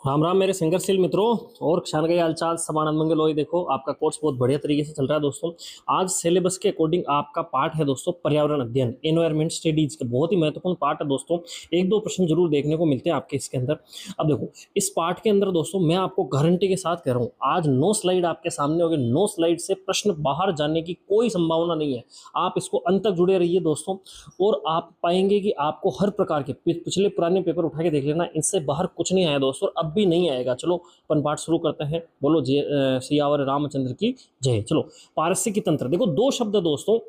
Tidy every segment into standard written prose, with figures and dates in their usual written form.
राम राम मेरे संघर्षशील मित्रों और क्षण गए हालचाल सब आनंद मंगल हो। देखो आपका कोर्स बहुत बढ़िया तरीके से चल रहा है दोस्तों। आज सिलेबस के अकॉर्डिंग आपका पार्ट है दोस्तों पर्यावरण अध्ययन, एनवायरमेंट स्टडीज का बहुत ही महत्वपूर्ण पार्ट है दोस्तों। एक दो प्रश्न जरूर देखने को मिलते हैं आपके इसके अंदर। अब देखो इस पार्ट के अंदर दोस्तों मैं आपको गारंटी के साथ कह रहा हूँ, आज 9 स्लाइड आपके सामने होगी। 9 स्लाइड से प्रश्न बाहर जाने की कोई संभावना नहीं है। आप इसको अंत तक जुड़े रहिए दोस्तों और आप पाएंगे कि आपको हर प्रकार के पिछले पुराने पेपर उठा के देख लेना, इनसे बाहर कुछ नहीं आया दोस्तों, अब भी नहीं आएगा। चलो अपन पाठ शुरू करते हैं। बोलो जय सियावर रामचंद्र की जय। चलो पारिस्थितिकी तंत्र, देखो दो शब्द दोस्तों,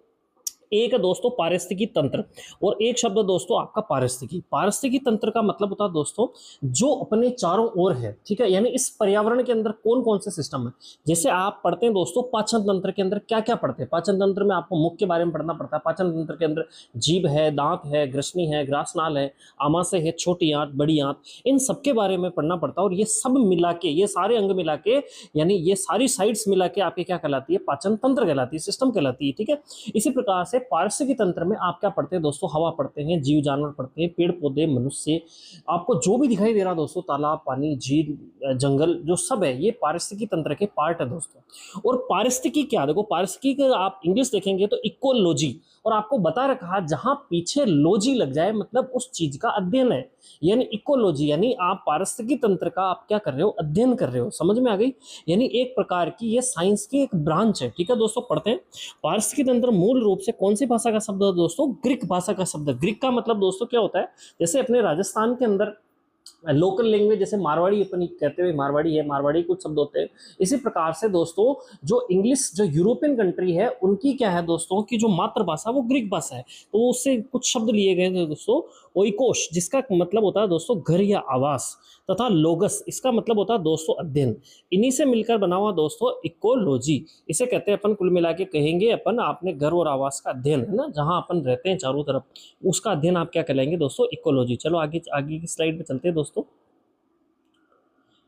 एक है दोस्तों पारिस्थितिकी तंत्र और एक शब्द दोस्तों आपका पारिस्थितिकी। पारिस्थितिकी तंत्र का मतलब होता है दोस्तों जो अपने चारों ओर है, ठीक है, यानी इस पर्यावरण के अंदर कौन कौन से सिस्टम है। जैसे आप पढ़ते हैं दोस्तों पाचन तंत्र के अंदर क्या क्या पढ़ते हैं। पाचन तंत्र में आपको मुख के बारे में पढ़ना पड़ता है। पाचन तंत्र के अंदर जीभ है, दांत है, ग्रसनी है, ग्रासनाल है, आमाशय है, छोटी आंत, बड़ी आंत, इन सबके बारे में पढ़ना पड़ता है। और ये सब मिला के, ये सारे अंग मिला के, यानी ये सारी साइड्स मिला के आपकी क्या कहलाती है, पाचन तंत्र कहलाती है, सिस्टम कहलाती है, ठीक है। इसी प्रकार से पारिस्थितिकी तंत्र में आप क्या पढ़ते हैं दोस्तों, हवा पढ़ते हैं, जीव जानवर पढ़ते हैं, पेड़ पौधे, मनुष्य, आपको जो भी दिखाई दे रहा दोस्तों, तालाब, पानी, झील, जंगल, जो सब है ये पारिस्थितिकी तंत्र के पार्ट है दोस्तों। और पारिस्थितिकी क्या, देखो पारिस्थितिकी का आप इंग्लिश देखेंगे तो इकोलॉजी, और आपको बता रखा जहां पीछे लॉजी लग जाए मतलब उस चीज का अध्ययन है, यानी इकोलॉजी, यानी आप पारिस्थितिकी तंत्र का आप क्या कर रहे हो, अध्ययन कर रहे हो। समझ में आ गई, यानी एक प्रकार की ये साइंस की एक ब्रांच है, ठीक है दोस्तों। पढ़ते हैं पारिस्थितिकी तंत्र मूल रूप से कौन सी भाषा का शब्द है दोस्तों, ग्रीक भाषा का शब्द। ग्रीक का मतलब दोस्तों क्या होता है, जैसे अपने राजस्थान के अंदर लोकल लैंग्वेज जैसे मारवाड़ी अपन कहते हुए, मारवाड़ी है, मारवाड़ी कुछ शब्द होते हैं। इसी प्रकार से दोस्तों जो इंग्लिश, जो यूरोपियन कंट्री है, उनकी क्या है दोस्तों की जो मातृभाषा वो ग्रीक भाषा है, तो उससे कुछ शब्द लिए गए थे दोस्तों। ओइकोश जिसका मतलब होता है दोस्तों घर या आवास, तथा लोगस इसका मतलब होता है दोस्तों अध्ययन, इन्हीं से मिलकर बना हुआ दोस्तों इकोलॉजी। इसे कहते हैं अपन, कुल मिला के कहेंगे अपन, आपने घर और आवास का अध्ययन है ना, जहां अपन रहते हैं चारों तरफ, उसका अध्ययन आप क्या कहलाएंगे दोस्तों, इकोलॉजी। चलो आगे आगे की स्लाइड पे चलते हैं दोस्तों।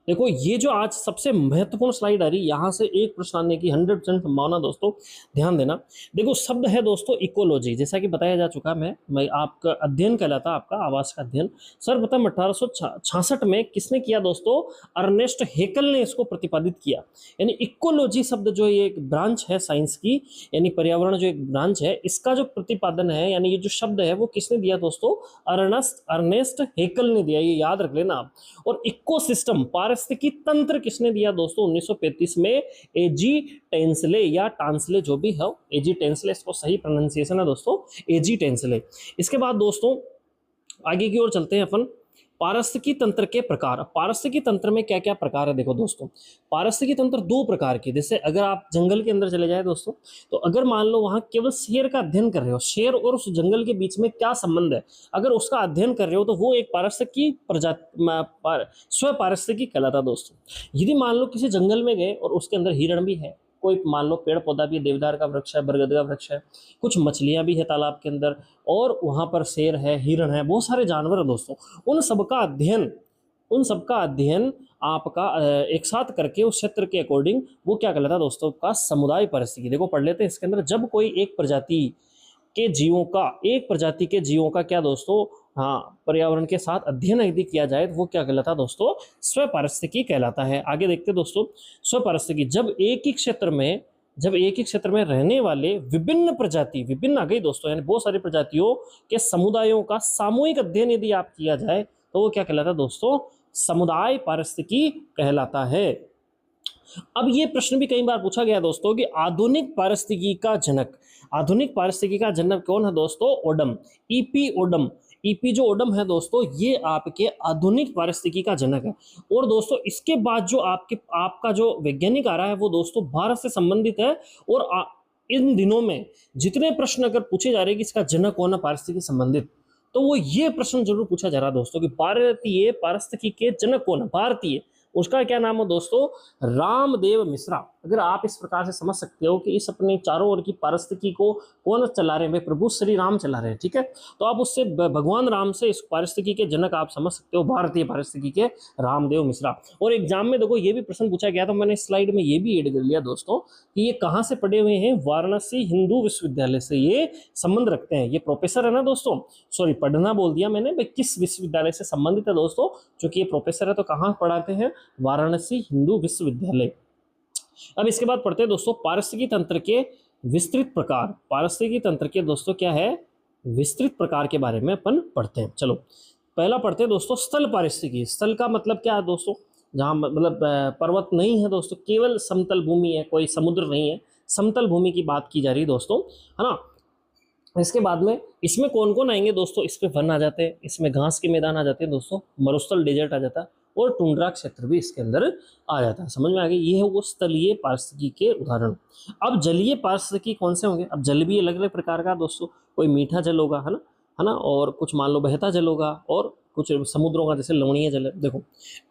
देखो ये जो आज सबसे महत्वपूर्ण स्लाइड आ रही है, यहां से एक प्रश्न आने की 100% संभावना दोस्तों, ध्यान देना। देखो शब्द है दोस्तों इकोलॉजी, जैसा कि बताया जा चुका है, मैं आपका अध्ययन कहलाता आपका आवास का अध्ययन। सर्वप्रथम 1866 में किसने किया दोस्तों, अर्नेस्ट हेकल ने इसको प्रतिपादित किया। यानी इकोलॉजी शब्द जो ये एक ब्रांच है साइंस की, यानी पर्यावरण जो एक ब्रांच है, इसका जो प्रतिपादन है, यानी ये जो शब्द है वो किसने दिया दोस्तों, अर्नेस्ट हेकल ने दिया, ये याद रख लेना आप। और इकोसिस्टम पारिस्थितिकी तंत्र किसने दिया दोस्तों, 1935 में एजी टेंसले या टांसले, जो भी है एजी टेंसले, इसको सही प्रोनाउंसिएशन है दोस्तों एजी टेंसले। इसके बाद दोस्तों आगे की ओर चलते हैं अपन। पारिस्थितिकी तंत्र के प्रकार, पारिस्थितिकी तंत्र में क्या क्या प्रकार है, देखो दोस्तों पारिस्थितिकी तंत्र दो प्रकार के। जैसे अगर आप जंगल के अंदर चले जाए दोस्तों, तो अगर मान लो वहां केवल शेर का अध्ययन कर रहे हो, शेर और उस जंगल के बीच में क्या संबंध है, अगर उसका अध्ययन कर रहे हो तो वो एक पारिस्थितिकी स्व पारिस्थितिकी कहलाता दोस्तों। यदि मान लो किसी जंगल में गए और उसके अंदर हिरण भी है, कोई मान लो पेड़ पौधा भी, देवदार का वृक्ष है, बरगद का वृक्ष है, कुछ मछलियां भी है तालाब के अंदर, और वहां पर शेर है, हिरण है, बहुत सारे जानवर है दोस्तों, उन सबका अध्ययन, उन सबका अध्ययन आपका एक साथ करके उस क्षेत्र के अकॉर्डिंग वो क्या कहलाता है दोस्तों का समुदाय पारिस्थितिकी। देखो पढ़ लेते हैं इसके अंदर, जब कोई एक प्रजाति के जीवों का, एक प्रजाति के जीवों का क्या दोस्तों, हाँ पर्यावरण के साथ अध्ययन यदि किया जाए तो वो क्या कहलाता है दोस्तों, स्व पारिस्थितिकी कहलाता है। आगे देखते हैं दोस्तों, स्व पारिस्थितिकी जब एक ही क्षेत्र में, जब एक ही क्षेत्र में रहने वाले विभिन्न प्रजाति, विभिन्न आ गई दोस्तों, यानी बहुत सारी प्रजातियों के समुदायों का सामूहिक अध्ययन यदि आप किया जाए तो वो क्या कहलाता है दोस्तों, समुदाय पारिस्थितिकी कहलाता है। अब ये प्रश्न भी कई बार पूछा गया दोस्तों कि आधुनिक पारिस्थितिकी का जनक, आधुनिक पारिस्थितिकी का जनक कौन है दोस्तों, ओडम, ईपी ओडम। ईपी जो ओडम है दोस्तों ये आपके आधुनिक पारिस्थितिकी का जनक है। और दोस्तों इसके बाद जो आपका जो वैज्ञानिक आ रहा है वो दोस्तों भारत से संबंधित है। और इन दिनों में जितने प्रश्न अगर पूछे जा रहे हैं कि इसका जनक कौन है पारिस्थितिकी संबंधित, तो वो ये प्रश्न जरूर पूछा जा रहा है दोस्तों कि भारतीय पारिस्थितिकी के जनक कौन है, भारतीय, उसका क्या नाम है दोस्तों, रामदेव मिश्रा। अगर आप इस प्रकार से समझ सकते हो कि इस अपने चारों ओर की पारिस्थितिकी को कौन चला रहे हैं, वे प्रभु श्री राम चला रहे हैं, ठीक है। तो आप उससे भगवान राम से इस पारिस्थितिकी के जनक आप समझ सकते हो, भारतीय पारिस्थितिकी के रामदेव मिश्रा। और एग्जाम में देखो ये भी प्रश्न पूछा गया, तो मैंने स्लाइड में ये भी ऐड कर लिया दोस्तों कि ये कहाँ से पढ़े हुए हैं, वाराणसी हिंदू विश्वविद्यालय से ये संबंध रखते हैं। ये प्रोफेसर है ना दोस्तों, सॉरी पढ़ना बोल दिया मैंने भाई, किस विश्वविद्यालय से संबंधित है दोस्तों, चूंकि ये प्रोफेसर है तो कहाँ पढ़ाते हैं, वाराणसी हिंदू विश्वविद्यालय। अब इसके बाद पढ़ते हैं दोस्तों पारिस्थितिकी तंत्र के विस्तृत प्रकार। पारिस्थितिकी तंत्र के दोस्तों क्या है, विस्तृत प्रकार के बारे में अपन पढ़ते हैं। चलो पहला पढ़ते हैं दोस्तों स्थल पारिस्थितिकी। स्थल का मतलब क्या है दोस्तों, जहाँ मतलब पर्वत नहीं है दोस्तों, केवल समतल भूमि है, कोई समुद्र नहीं है, समतल भूमि की बात की जा रही है दोस्तों, है ना। इसके बाद में इसमें कौन कौन आएंगे दोस्तों, इसमें वन आ जाते हैं, इसमें घास के मैदान आ जाते हैं दोस्तों, मरुस्थल डेजर्ट आ जाता है, और टुंड्रा क्षेत्र भी इसके अंदर आ जाता है। समझ में आ गई, ये है वो स्थलीय पारिस्थितिकी के उदाहरण। अब जलीय पारिस्थितिकी कौन से होंगे, अब जल भी अलग अलग प्रकार का दोस्तों, कोई मीठा जल होगा, है ना, और कुछ मान लो बहता जल होगा, और कुछ समुद्रों का जैसे लवणीय जल है। देखो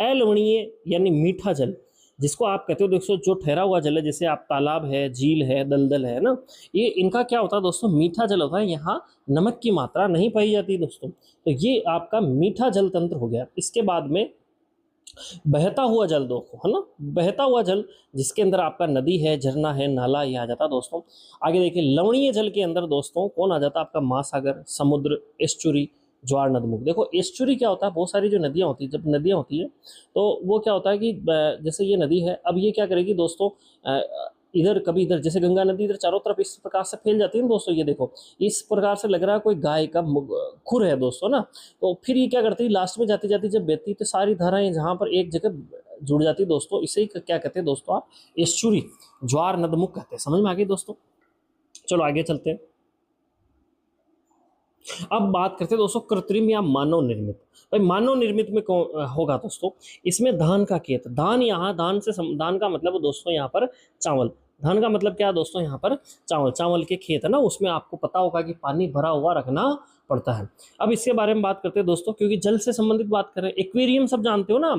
अलवणीय यानी मीठा जल जिसको आप कहते हो दोस्तों, जो ठहरा हुआ जल है, जैसे आप तालाब है, झील है, दलदल है ना, ये इनका क्या होता है दोस्तों, मीठा जल होता है, यहाँ नमक की मात्रा नहीं पाई जाती दोस्तों, तो ये आपका मीठा जल तंत्र हो गया। इसके बाद में बहता हुआ जल दोस्तों, है ना, बहता हुआ जल जिसके अंदर आपका नदी है, झरना है, नाला, ये आ जाता दोस्तों। आगे देखिए लवणीय जल के अंदर दोस्तों कौन आ जाता, आपका महासागर, समुद्र, एस्चुरी, ज्वार, नदमुख। देखो एस्चुरी क्या होता है, बहुत सारी जो नदियां होती है, जब नदियां होती है तो वो क्या होता है कि जैसे ये नदी है, अब ये क्या करेगी दोस्तों, इधर कभी इधर, जैसे गंगा नदी इधर चारों तरफ इस प्रकार से फैल जाती है ना दोस्तों, ये देखो इस प्रकार से लग रहा है कोई गाय का खुर है दोस्तों ना, तो फिर ये क्या करती है, लास्ट में जाती जाती जब बहती तो सारी धाराएं जहाँ पर एक जगह जुड़ जाती दोस्तों, इसे ही क्या कहते हैं दोस्तों आप, एस्चुरी, ज्वार नदमुख कहते हैं। समझ में आ गई दोस्तों, चलो आगे चलते हैं। अब बात करते हैं दोस्तों कृत्रिम या मानव निर्मित। भाई मानव निर्मित में कौन होगा दोस्तों, इसमें धान का खेत, धान यहाँ धान से धान का मतलब दोस्तों यहाँ पर चावल, धान का मतलब क्या है दोस्तों, यहाँ पर चावल, चावल के खेत है ना, उसमें आपको पता होगा कि पानी भरा हुआ रखना पड़ता है। अब इसके बारे में बात करते हैं दोस्तों, क्योंकि जल से संबंधित बात करें, एक्वेरियम सब जानते हो ना,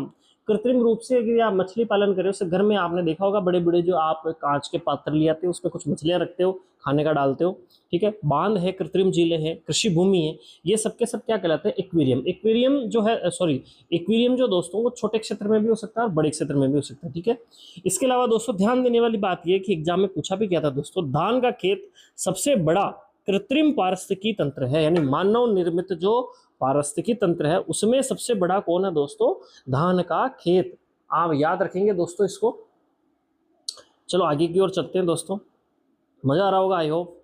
कृत्रिम रूप से अगर आप मछली पालन करें, उससे घर में आपने देखा होगा बड़े बड़े जो आप कांच के पात्र ले आते हो, उसमें कुछ मछलियां रखते हो, खाने का डालते हो, ठीक है। बांध है, कृत्रिम झीलें हैं, कृषि भूमि है, ये सब के सब क्या कहलाते हैं, एक्वेरियम। एक्वेरियम जो है सॉरी एक्वेरियम जो दोस्तों वो छोटे क्षेत्र में भी हो सकता है और बड़े क्षेत्र में भी हो सकता है, ठीक है। इसके अलावा दोस्तों ध्यान देने वाली बात यह कि एग्जाम में पूछा भी गया था दोस्तों, धान का खेत सबसे बड़ा कृत्रिम पारिस्थितिकी तंत्र है, यानी मानव निर्मित जो पारिस्थितिकी तंत्र है उसमें सबसे बड़ा कौन है दोस्तों, धान का खेत। आप याद रखेंगे दोस्तों इसको। चलो आगे की ओर चलते हैं दोस्तों, मजा आ रहा होगा आई होप।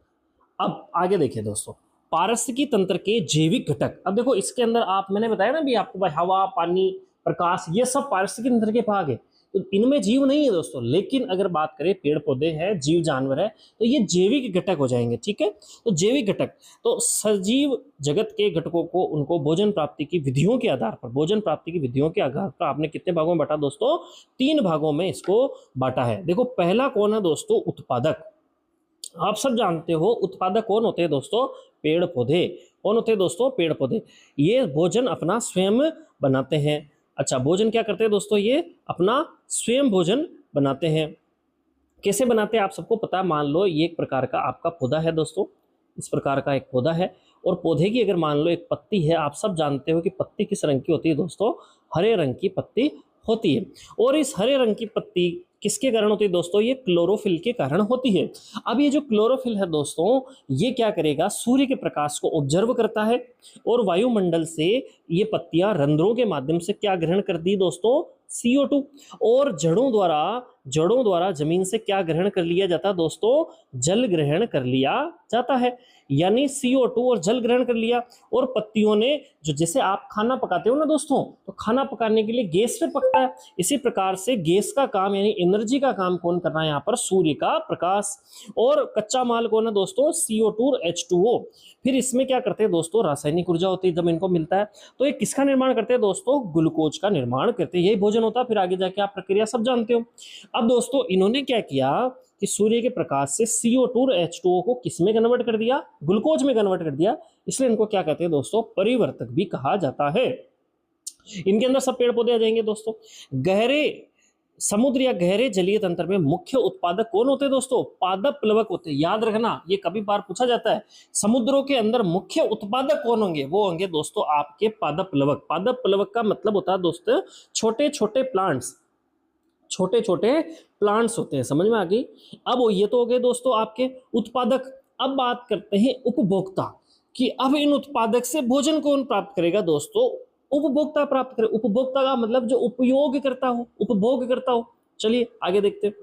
अब आगे देखिए दोस्तों, पारिस्थितिकी तंत्र के जैविक घटक। अब देखो इसके अंदर आप, मैंने बताया ना भी आपको भाई, हवा, पानी, प्रकाश, ये सब पारिस्थितिकी तंत्र के भाग है, तो इनमें जीव नहीं है दोस्तों, लेकिन अगर बात करें पेड़ पौधे हैं, जीव जानवर है, तो ये जैविक घटक हो जाएंगे, ठीक है। तो जैविक घटक, तो सजीव जगत के घटकों को उनको भोजन प्राप्ति की विधियों के आधार पर, भोजन प्राप्ति की विधियों के आधार पर आपने कितने भागों में बांटा दोस्तों, 3 भागों में इसको बांटा है। देखो पहला कौन है दोस्तों, उत्पादक। आप सब जानते हो उत्पादक कौन होते हैं दोस्तों, पेड़ पौधे। कौन होते हैं दोस्तों, पेड़ पौधे। ये भोजन अपना स्वयं बनाते हैं। अच्छा भोजन क्या करते हैं दोस्तों, ये अपना स्वयं भोजन बनाते हैं। कैसे बनाते हैं आप सबको पता है, मान लो ये एक प्रकार का आपका पौधा है दोस्तों, इस प्रकार का एक पौधा है, और पौधे की अगर मान लो एक पत्ती है, आप सब जानते हो कि पत्ती किस रंग की होती है दोस्तों, हरे रंग की पत्ती होती है। और इस हरे रंग की पत्ती किसके कारण होती है दोस्तों, ये क्लोरोफिल के कारण होती है। अब ये जो क्लोरोफिल है दोस्तों, ये क्या करेगा, सूर्य के प्रकाश को ऑब्जर्व करता है, और वायुमंडल से ये पत्तियां रंध्रों के माध्यम से क्या ग्रहण करती है दोस्तों, CO2, और जड़ों द्वारा जमीन से क्या ग्रहण कर लिया जाता है दोस्तों, जल ग्रहण कर लिया जाता है। यानी CO2 और जल ग्रहण कर लिया, और पत्तियों ने जो, जैसे आप खाना पकाते हो ना दोस्तों, तो खाना पकाने के लिए गैस पे पकता है, इसी प्रकार से गैस का काम यानी एनर्जी का काम कौन कर रहा है यहाँ पर, सूर्य का प्रकाश। और कच्चा माल कौन है दोस्तों, CO2 और H2O। फिर इसमें क्या करते हैं दोस्तों, रासायनिक ऊर्जा होती है जब इनको मिलता है, तो ये किसका निर्माण करते हैं दोस्तों, ग्लूकोज का निर्माण करते हैं। यही भोजन होता है। फिर आगे जाके आप प्रक्रिया सब जानते हो। अब दोस्तों इन्होंने क्या किया कि सूर्य के प्रकाश से CO2 और H2O को किस में कन्वर्ट कर दिया, ग्लूकोज में कन्वर्ट कर दिया, इसलिए इनको क्या कहते हैं दोस्तों, परिवर्तक भी कहा जाता है। इनके अंदर सब पेड़ पौधे आ जाएंगे दोस्तों। गहरे समुद्र या गहरे जलीय तंत्र में मुख्य उत्पादक कौन होते हैं दोस्तों? पादप प्लवक होते हैं। याद रखना, ये कभी बार पूछा जाता है, समुद्रों के अंदर मुख्य उत्पादक कौन होंगे? वो होंगे दोस्तों आपके पादप प्लवक। पादप प्लवक का मतलब होता है दोस्तों छोटे छोटे प्लांट्स, छोटे छोटे प्लांट्स होते हैं। समझ में आ गई? अब ये तो हो गए दोस्तों आपके उत्पादक। अब बात करते हैं उपभोक्ता कि अब इन उत्पादक से भोजन कौन प्राप्त करेगा दोस्तों? उपभोक्ता प्राप्त करे। उपभोक्ता का मतलब जो उपयोग करता हो, उपभोग करता हो। चलिए आगे देखते हैं।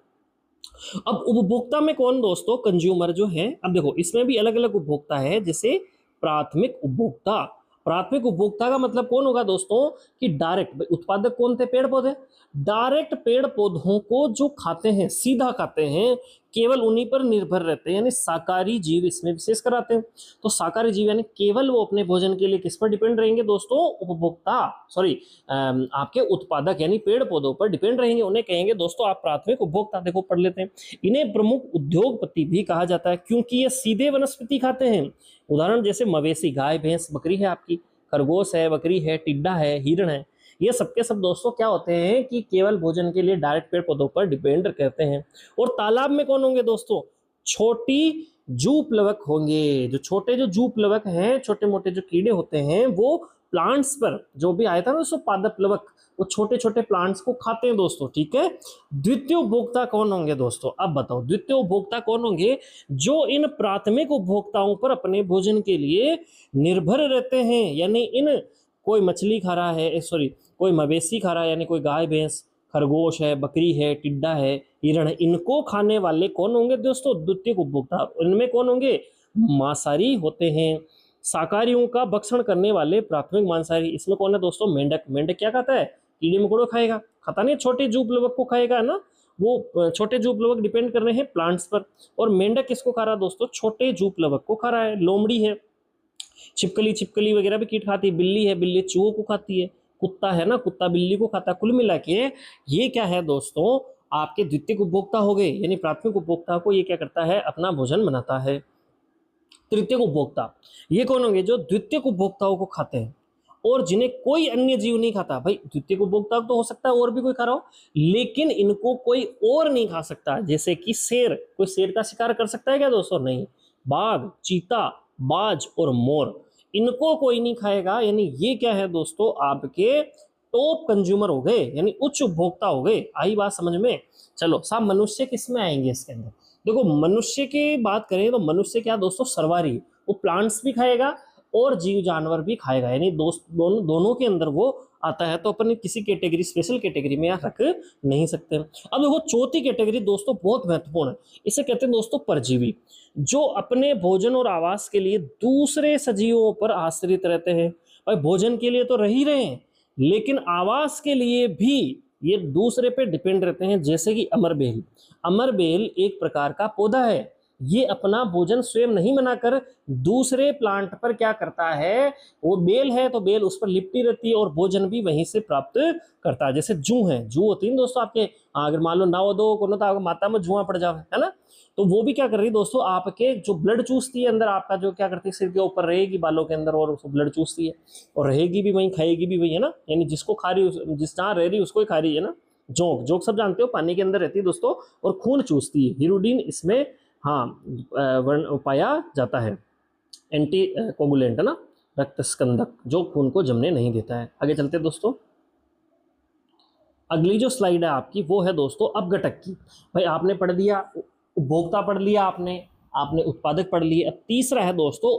अब उपभोक्ता में कौन दोस्तों? कंज्यूमर जो है। अब देखो इसमें भी अलग अलग उपभोक्ता है, जैसे प्राथमिक उपभोक्ता। प्राथमिक उपभोक्ता का मतलब कौन होगा दोस्तों? कि डायरेक्ट, उत्पादक कौन थे? पेड़ पौधे। डायरेक्ट पेड़ पौधों को जो खाते हैं, सीधा खाते हैं, केवल उन्हीं पर निर्भर रहते हैं, यानी शाकाहारी जीव इसमें विशेष कर आते हैं। तो शाकाहारी जीव यानी केवल वो अपने भोजन के लिए किस पर डिपेंड रहेंगे दोस्तों? उपभोक्ता, सॉरी आपके उत्पादक यानी पेड़ पौधों पर डिपेंड रहेंगे। उन्हें कहेंगे दोस्तों आप प्राथमिक उपभोक्ता। देखो पढ़ लेते हैं। इन्हें प्रमुख उद्योगपति भी कहा जाता है क्योंकि ये सीधे वनस्पति खाते हैं। उदाहरण जैसे मवेशी, गाय भैंस बकरी है आपकी, खरगोश है, बकरी है, टिड्डा है, हिरण है, ये सबके सब दोस्तों क्या होते हैं कि केवल भोजन के लिए डायरेक्ट पेड़ पौधों पर डिपेंड करते हैं। और तालाब में कौन होंगे दोस्तों? छोटी जू प्लवक होंगे। जो छोटे जो जू प्लवक हैं, छोटे मोटे जो कीड़े होते हैं, वो प्लांट्स पर, जो भी आया था ना दोस्तों पादप प्लवक, वो छोटे छोटे प्लांट्स को खाते हैं दोस्तों। ठीक है। द्वितीय उपभोक्ता कौन होंगे दोस्तों? अब बताओ द्वितीय उपभोक्ता कौन होंगे? जो इन प्राथमिक उपभोक्ताओं पर अपने भोजन के लिए निर्भर रहते हैं। यानी इन, कोई मछली खा रहा है, सॉरी कोई मवेशी खा रहा है, यानी कोई गाय भैंस, खरगोश है, बकरी है, टिड्डा है, हिरण है, इनको खाने वाले कौन होंगे दोस्तों? द्वितीय उपभोक्ता। इनमें कौन होंगे? मांसाहारी होते हैं। शाकाहारियों का भक्षण करने वाले प्राथमिक मांसाहारी, इसमें कौन है दोस्तों? मेंढक। मेंढक क्या खाता है? कीड़े मकोड़ों खाएगा, खाता नहीं, छोटे जू प्लवक को खाएगा ना। वो छोटे जू प्लवक डिपेंड कर रहे हैं प्लांट्स पर। और मेंढक किसको खा रहा है दोस्तों? छोटे जू प्लवक को खा रहा है। लोमड़ी है, छिपकली, छिपकली वगैरह भी कीट खाती है। बिल्ली है, बिल्ली चूहों को खाती है। कुत्ता है ना, कुत्ता बिल्ली को खाता है। कुल मिला के ये क्या है दोस्तों? आपके द्वितीय उपभोक्ता हो गए, यानी प्राथमिक उपभोक्ता को ये क्या करता है? अपना भोजन बनाता है। तृतीय उपभोक्ता ये कौन होंगे? जो द्वितीय उपभोक्ताओं को खाते हैं और जिन्हें कोई अन्य जीव नहीं खाता। भाई द्वितीय उपभोक्ता तो हो सकता है और भी कोई खा रहा हो, लेकिन इनको कोई और नहीं खा सकता। जैसे कि शेर, कोई शेर का शिकार कर सकता है क्या दोस्तों? नहीं। बाघ, चीता, बाज और मोर, इनको कोई नहीं खाएगा। यानी ये क्या है दोस्तों? आपके टॉप कंज्यूमर हो गए, यानी उच्च उपभोक्ता हो गए। आई बात समझ में? चलो साहब मनुष्य किस में आएंगे इसके अंदर? देखो मनुष्य की बात करें तो मनुष्य क्या दोस्तों? सर्वाहारी। वो प्लांट्स भी खाएगा और जीव जानवर भी खाएगा, यानी दोनों के अंदर वो आता है। तो अपन किसी कैटेगरी, स्पेशल कैटेगरी में यहाँ रख नहीं सकते। अब देखो चौथी कैटेगरी दोस्तों बहुत महत्वपूर्ण है, इसे कहते हैं दोस्तों परजीवी, जो अपने भोजन और आवास के लिए दूसरे सजीवों पर आश्रित रहते हैं। भाई भोजन के लिए तो रह ही रहे हैं, लेकिन आवास के लिए भी ये दूसरे पे डिपेंड रहते हैं। जैसे कि अमरबेल। अमरबेल एक प्रकार का पौधा है, ये अपना भोजन स्वयं नहीं बनाकर दूसरे प्लांट पर क्या करता है? वो बेल है तो बेल उस पर लिपटी रहती है और भोजन भी वहीं से प्राप्त करता है। जैसे जू है, जू होती है दोस्तों आपके, अगर मान लो नाव दो को ना, तो आपको माता में जुआ पड़ जाए, है ना। तो वो भी क्या कर रही है दोस्तों? आपके जो ब्लड चूसती है अंदर, आपका जो क्या करती है, सिर के ऊपर रहेगी, बालों के अंदर, और उसको ब्लड चूसती है और रहेगी भी वहीं, खाएगी भी वही, है ना। यानी जिसको खा रही, जिस जहाँ रह रही उसको ही खा रही है ना। जोंक, जोंक सब जानते हो, पानी के अंदर रहती है दोस्तों और खून चूसती है। हिरुडीन इसमें हाँ पाया जाता है, एंटी कोगुलेंट है ना, रक्त स्कंदक, जो खून को जमने नहीं देता है। आगे चलते दोस्तों। अगली जो स्लाइड है आपकी वो है दोस्तों अपघटक की। भाई आपने पढ़ दिया उपभोक्ता, पढ़ लिया आपने आपने उत्पादक पढ़ लिए। अब तीसरा है दोस्तों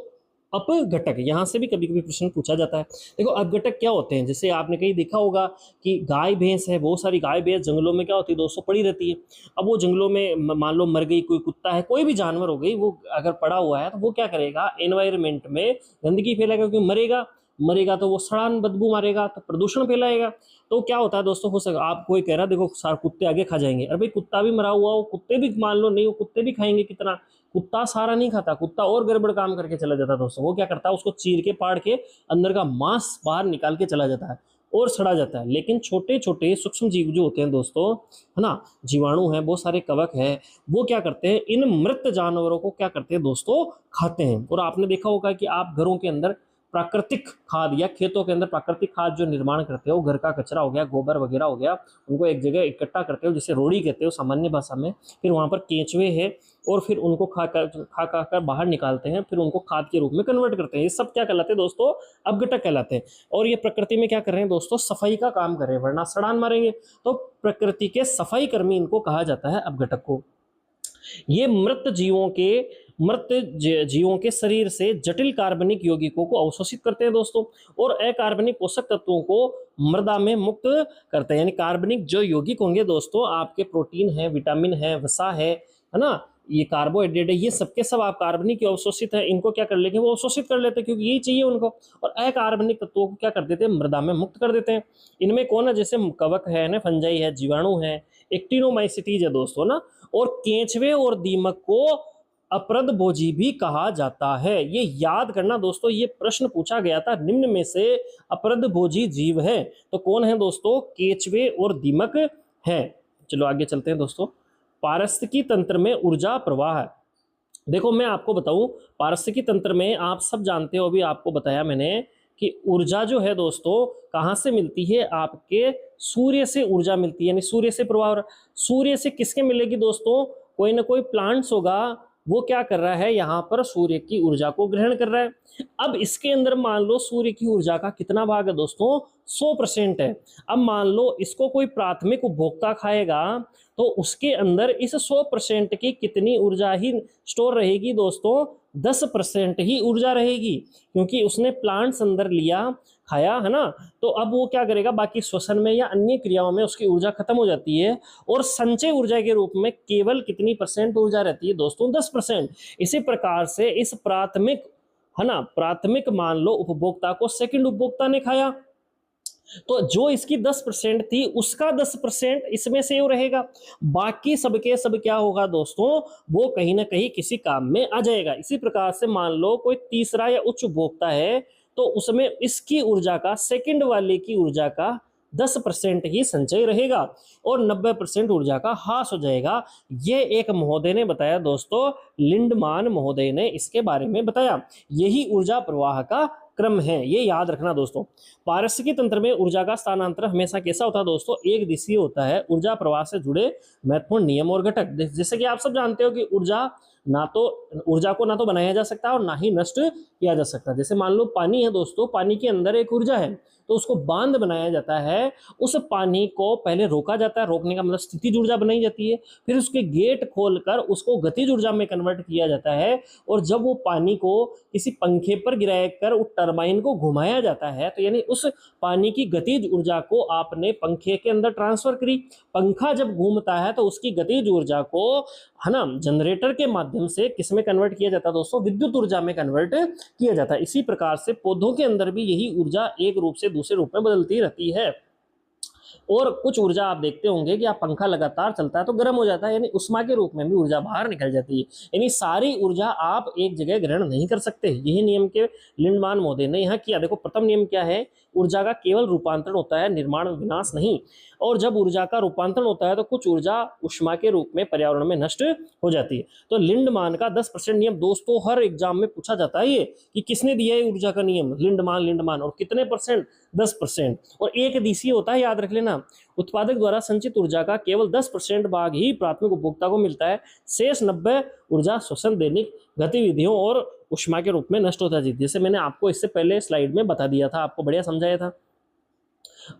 अपघटक। यहाँ से भी कभी कभी प्रश्न पूछा जाता है। देखो अपघटक क्या होते हैं? जैसे आपने कहीं देखा होगा कि गाय भैंस है, बहुत सारी गाय भैंस जंगलों में क्या होती है दोस्तों? पड़ी रहती है। अब वो जंगलों में मान लो मर गई, कोई कुत्ता है, कोई भी जानवर हो गई, वो अगर पड़ा हुआ है तो वो क्या करेगा? एनवायरमेंट में गंदगी फैलाएगा, क्योंकि मरेगा तो वो सड़ान बदबू मारेगा, तो प्रदूषण फैलाएगा। तो क्या होता है दोस्तों? हो सके आप कोई कह रहा है देखो सारे कुत्ते आगे खा जाएंगे। अरे भाई कुत्ता भी मरा हुआ हो, कुत्ते भी मान लो नहीं हो, कुत्ते भी खाएंगे कितना? कुत्ता सारा नहीं खाता, कुत्ता और गड़बड़ काम करके चला जाता है दोस्तों। वो क्या करता है? उसको चीर के पाड़ के अंदर का मांस बाहर निकाल के चला जाता है और सड़ा जाता है। लेकिन छोटे छोटे सूक्ष्म जीव जो होते हैं दोस्तों, है ना, जीवाणु है, बहुत सारे कवक है, वो क्या करते हैं? इन मृत जानवरों को क्या करते हैं दोस्तों? खाते हैं। और आपने देखा होगा कि आप घरों के अंदर प्राकृतिक खाद या खेतों के अंदर प्राकृतिक खाद जो निर्माण करते हो, घर का कचरा हो गया, गोबर वगैरह हो गया, उनको एक जगह इकट्ठा करते हो जिसे रोड़ी कहते हो सामान्य भाषा में। फिर वहाँ पर केंचुए है और फिर उनको खा कर बाहर निकालते हैं, फिर उनको खाद के रूप में कन्वर्ट करते हैं। ये सब क्या कहलाते हैं दोस्तों? अपघटक कहलाते हैं। और ये प्रकृति में क्या कर रहे हैं दोस्तों? सफाई का काम कर रहे हैं, वरना सड़ान मारेंगे। तो प्रकृति के सफाई कर्मी इनको कहा जाता है, अपघटक को। ये मृत जीवों के शरीर से जटिल कार्बनिक यौगिकों को अवशोषित करते हैं दोस्तों, और अकार्बनिक पोषक तत्वों को मृदा में मुक्त करते हैं। यानी कार्बनिक जो यौगिक होंगे दोस्तों, आपके प्रोटीन है, विटामिन है, वसा है ना, ये कार्बोहाइड्रेट है, ये सबके सब आप कार्बनिक अवशोषित है, इनको क्या कर लेंगे? वो अवशोषित कर लेते हैं, क्योंकि यही चाहिए उनको। और अकार्बनिक तत्वों को क्या कर देते हैं? मृदा में मुक्त कर देते हैं। इनमें कौन है? जैसे कवक है ना, फंजाई है, जीवाणु है, एक्टिनोमाइसिटीज है दोस्तों ना, और केंचुए और दीमक को अप्रद भोजी भी कहा जाता है। ये याद करना दोस्तों, ये प्रश्न पूछा गया था, निम्न में से अप्रद भोजी जीव है तो कौन है दोस्तों? केंचुए और दीमक है। चलो आगे चलते हैं दोस्तों। पारिस्थितिकी तंत्र में ऊर्जा प्रवाह। देखो मैं आपको बताऊं, पारिस्थितिकी तंत्र में आप सब जानते हो, अभी आपको बताया मैंने कि ऊर्जा जो है दोस्तों कहाँ से मिलती है? आपके सूर्य से ऊर्जा मिलती है, यानी सूर्य से प्रवाह। सूर्य से किसके मिलेगी दोस्तों? कोई ना कोई प्लांट्स होगा, वो क्या कर रहा है? यहाँ पर सूर्य की ऊर्जा को ग्रहण कर रहा है। अब इसके अंदर मान लो सूर्य की ऊर्जा का कितना भाग है दोस्तों? 100% है। अब मान लो इसको कोई प्राथमिक उपभोक्ता खाएगा तो उसके अंदर इस 100% की कितनी ऊर्जा ही स्टोर रहेगी दोस्तों? 10% ही ऊर्जा रहेगी, क्योंकि उसने प्लांट्स अंदर लिया, खाया, है ना। तो अब वो क्या करेगा? बाकी श्वसन में या अन्य क्रियाओं में उसकी ऊर्जा खत्म हो जाती है, और संचय ऊर्जा के रूप में केवल कितनी % ऊर्जा रहती है दोस्तों? 10%। इसी प्रकार से इस प्राथमिक, है ना, प्राथमिक मान लो उपभोक्ता को सेकंड उपभोक्ता ने खाया, तो जो इसकी 10% थी उसका 10% इसमें सेव रहेगा, बाकी सबके सब क्या होगा दोस्तों? वो कहीं ना कहीं किसी काम में आ जाएगा। इसी प्रकार से मान लो कोई तीसरा या उच्च उपभोक्ता है, तो उसमें इसकी ऊर्जा का, सेकंड वाले की ऊर्जा का 10% ही संचय रहेगा और 90% ऊर्जा का ह्रास हो जाएगा। ये एक महोदय ने बताया दोस्तों, लिंडमान महोदय ने इसके बारे में बताया। यही ऊर्जा प्रवाह का क्रम है, ये याद रखना दोस्तों। पारिस्थितिकी तंत्र में ऊर्जा का स्थानांतरण हमेशा कैसा होता है दोस्तों? एक दिशीय होता है। ऊर्जा प्रवाह से जुड़े महत्वपूर्ण नियम और घटक, जैसे कि आप सब जानते हो कि ऊर्जा को ना तो बनाया जा सकता और ना ही नष्ट किया जा सकता। जैसे मान लो पानी है दोस्तों, पानी के अंदर एक ऊर्जा है, तो उसको बांध बनाया जाता है। उस पानी को पहले रोका जाता है, रोकने का मतलब स्थितिज ऊर्जा बनाई जाती है, फिर उसके गेट खोलकर उसको गतिज ऊर्जा में कन्वर्ट किया जाता है, और जब वो पानी को किसी पंखे पर गिराकर उस टरबाइन को घुमाया जाता है, तो यानी उस पानी की गतिज ऊर्जा को आपने पंखे के अंदर ट्रांसफर करी। पंखा जब घूमता है तो उसकी गतिज ऊर्जा को, है ना, जनरेटर के माध्यम से किस में कन्वर्ट किया जाता है दोस्तों? विद्युत ऊर्जा में कन्वर्ट किया जाता है। इसी प्रकार से पौधों के अंदर भी यही ऊर्जा एक रूप से दूसरे रूप में बदलती रहती है। और कुछ ऊर्जा आप देखते होंगे कि आप पंखा लगातार चलता है तो गर्म हो जाता है, यानी उष्मा के रूप में भी ऊर्जा बाहर निकल जाती है। यानी सारी ऊर्जा आप एक जगह ग्रहण नहीं कर सकते। यही नियम के लिंडमान महोदय ने यहाँ किया। देखो प्रथम नियम क्या है? ऊर्जा का केवल रूपांतरण होता है, निर्माण विनाश नहीं। और जब ऊर्जा का रूपांतरण होता है तो कुछ ऊर्जा उष्मा के रूप में पर्यावरण में नष्ट हो जाती है। तो लिंडमान का 10% नियम दोस्तों हर एग्जाम में पूछा जाता है, ये कि किसने दिया है ऊर्जा का नियम? लिंडमान। और कितने %? 10%। और एक दिशीय होता है, याद रख लेना। उत्पादक द्वारा संचित ऊर्जा का केवल 10% भाग ही प्राथमिक उपभोक्ता को मिलता है। शेष 90 ऊर्जा श्वसन, दैनिक गतिविधियों और उष्मा के रूप में नष्ट होता है। जैसे मैंने आपको इससे पहले स्लाइड में बता दिया था, आपको बढ़िया समझाया था।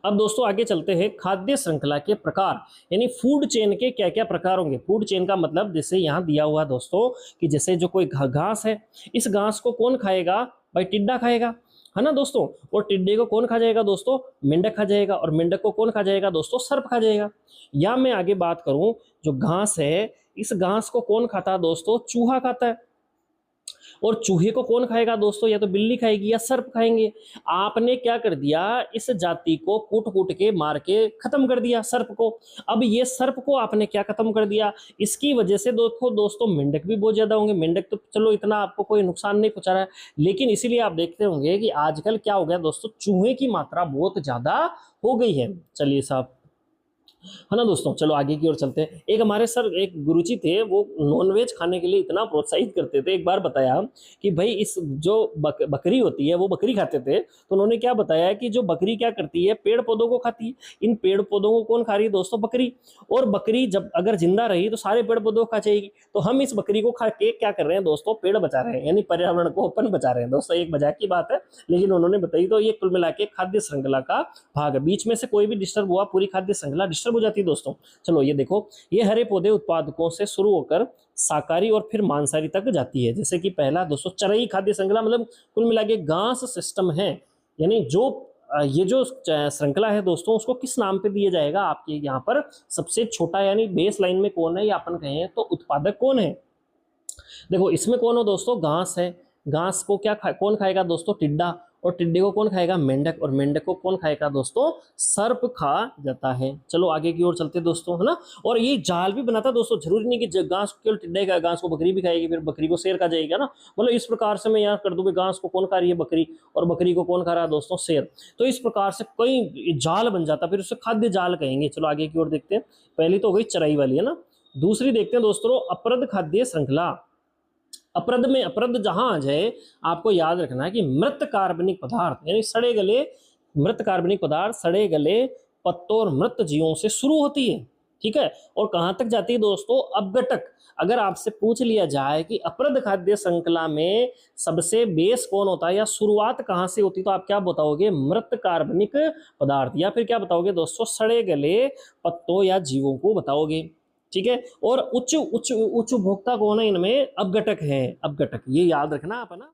अब दोस्तों आगे चलते हैं। खाद्य श्रृंखला के प्रकार, यानी फूड चेन के क्या क्या प्रकार होंगे। फूड चेन का मतलब जैसे यहाँ दिया हुआ दोस्तों कि जैसे जो कोई घास है, इस घास को कौन खाएगा? भाई टिड्डा खाएगा, है ना दोस्तों। और टिड्डे को कौन खा जाएगा दोस्तों? मेंढक खा जाएगा। और मेंढक को कौन खा जाएगा दोस्तों? सर्प खा जाएगा। या मैं आगे बात करूं, जो घास है, इस घास को कौन खाता है दोस्तों? चूहा खाता है। और चूहे को कौन खाएगा दोस्तों? या तो बिल्ली खाएगी या सर्प खाएंगे। आपने क्या कर दिया? इस जाति को कूट कूट के मार के खत्म कर दिया, सर्प को। अब ये सर्प को आपने क्या खत्म कर दिया? इसकी वजह से दोस्तों मेंढक भी बहुत ज्यादा होंगे। मेंढक तो चलो इतना आपको कोई नुकसान नहीं पहुंचा रहा है, लेकिन इसीलिए आप देखते होंगे कि आजकल क्या हो गया दोस्तों, चूहे की मात्रा बहुत ज्यादा हो गई है। चलिए साहब है ना दोस्तों। चलो आगे की ओर चलते हैं। एक हमारे सर एक गुरुजी थे, वो नॉनवेज खाने के लिए इतना प्रोत्साहित करते थे। एक बार बताया कि भाई इस जो बकरी होती है वो बकरी खाते थे, तो उन्होंने क्या बताया कि जो बकरी क्या करती है, पेड़ पौधों को खाती है। इन पेड़ पौधों को कौन खा रही है दोस्तों? बकरी। और बकरी जब अगर जिंदा रही तो सारे पेड़ पौधों को खा जाएगी। तो हम इस बकरी को खा के क्या कर रहे हैं दोस्तों? पेड़ बचा रहे हैं, यानी पर्यावरण को अपन बचा रहे हैं दोस्तों। एक मजाक की बात है, लेकिन उन्होंने बताई। तो ये कुल मिला के खाद्य श्रृंखला का भाग है। बीच में से कोई भी डिस्टर्ब हुआ, पूरी खाद्य श्रृंखला डिस्टर्ब हो जाती है दोस्तों। चलो ये देखो, ये हरे पौधे उत्पादकों से शुरू होकर शाकाहारी और फिर मांसाहारी तक जाती है। जैसे कि पहला दोस्तों चरई खाद्य श्रृंखला, मतलब कुल मिला के घास सिस्टम है। यानी जो ये जो श्रृंखला है दोस्तों, उसको किस नाम पे दिया जाएगा आपके यहाँ पर? सबसे छोटा यानी बेस लाइन में कौन है, या अपन कहें तो उत्पादक कौन है? देखो इसमें कौन हो दोस्तों? घास है। घास को क्या कौन खाएगा दोस्तों? टिड्डा। और टिड्डे को कौन खाएगा? मेंढक। और मेंढक को कौन खाएगा दोस्तों? सर्प खा जाता है। चलो आगे की ओर चलते दोस्तों, है ना। और ये जाल भी बनाता है दोस्तों, जरूरी नहीं कि घास को केवल टिड्डे का, घास को बकरी भी खाएगी, फिर बकरी को शेर खा जाएगा ना। मतलब इस प्रकार से मैं यहाँ कर दूं, घास को कौन खा रही है? बकरी। और बकरी को कौन खा रहा है दोस्तों? शेर। तो इस प्रकार से कई जाल बन जाता, फिर उसे खाद्य जाल कहेंगे। चलो आगे की ओर देखते हैं। पहली तो हो गई चराई वाली, है ना। दूसरी देखते हैं दोस्तों, अप्रद खाद्य श्रृंखला। अप्रद में अप्रद जहां आ जाए, आपको याद रखना है कि मृत कार्बनिक पदार्थ, यानी सड़े गले मृत कार्बनिक पदार्थ, सड़े गले पत्तों और मृत जीवों से शुरू होती है। ठीक है। और कहां तक जाती है दोस्तों? अपघटक। अगर आपसे पूछ लिया जाए कि अप्रद खाद्य श्रृंखला में सबसे बेस कौन होता है, या शुरुआत कहां से होती, तो आप क्या बताओगे? मृत कार्बनिक पदार्थ। या फिर क्या बताओगे दोस्तों? सड़े गले पत्तों या जीवों को बताओगे। ठीक है। और उच्च उच्च उच्च उपभोक्ता कौन है इनमें? अपघटक है। अपघटक, ये याद रखना आप, है ना।